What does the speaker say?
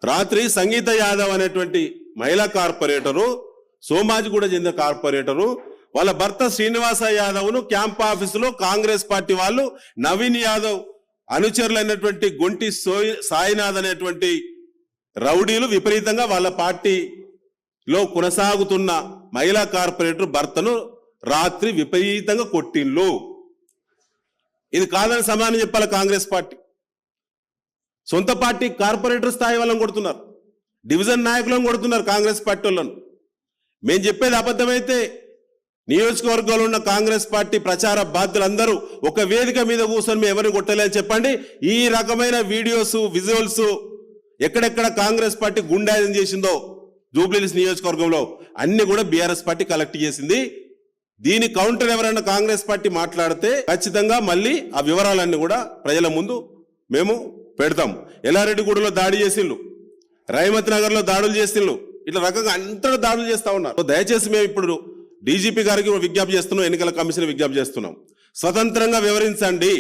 రాత్రి సంగీత యాదవ్ అనేటువంటి మహిళా కార్పొరేటరు, సోమాజిగూడ చెందిన కార్పొరేటరు వాళ్ళ భర్త శ్రీనివాస యాదవ్ను క్యాంప్ ఆఫీసులో కాంగ్రెస్ పార్టీ వాళ్ళు నవీన్ యాదవ్ అనుచరులైనటువంటి గొంటి సాయినాథ్ అనేటువంటి రౌడీలు విపరీతంగా వాళ్ళ పార్టీలో కొనసాగుతున్న మహిళా కార్పొరేటర్ భర్తను రాత్రి విపరీతంగా కొట్టిండ్లు. ఇది కాదని సమాధానం చెప్పాలి కాంగ్రెస్ పార్టీ. సొంత పార్టీ కార్పొరేటర్ స్థాయి వాళ్ళని కొడుతున్నారు, డివిజన్ నాయకులను కొడుతున్నారు కాంగ్రెస్ పార్టీ వాళ్ళను. మేము చెప్పేది అబద్ధమైతే నియోజకవర్గంలో ఉన్న కాంగ్రెస్ పార్టీ ప్రచార బాధ్యులందరూ ఒక వేదిక మీద కూర్చొని మేము ఎవరిని కొట్టలేదని చెప్పండి. ఈ రకమైన వీడియోస్, విజువల్స్ ఎక్కడెక్కడ కాంగ్రెస్ పార్టీ గుండాయిజం చేసిందో జూబ్లీహిల్స్ నియోజకవర్గంలో అన్ని కూడా బీఆర్ఎస్ పార్టీ కలెక్ట్ చేసింది. దీని కౌంటర్ ఎవరైనా కాంగ్రెస్ పార్టీ మాట్లాడితే ఖచ్చితంగా మళ్ళీ ఆ వివరాలన్నీ కూడా ప్రజల ముందు మేము పెడతాం. ఎల్లారెడ్డిగూడలో దాడి చేసిండ్రు, రైమత్ నగర్ లో దాడులు చేసిండ్రు, ఇట్లా రకంగా అంతటా దాడులు చేస్తా ఉన్నారు. దయచేసి మేము ఇప్పుడు డీజీపీ గారికి విజ్ఞప్తి చేస్తున్నాం, ఎన్నికల కమిషన్ విజ్ఞప్తి చేస్తున్నాం, స్వతంత్రంగా వివరించండి.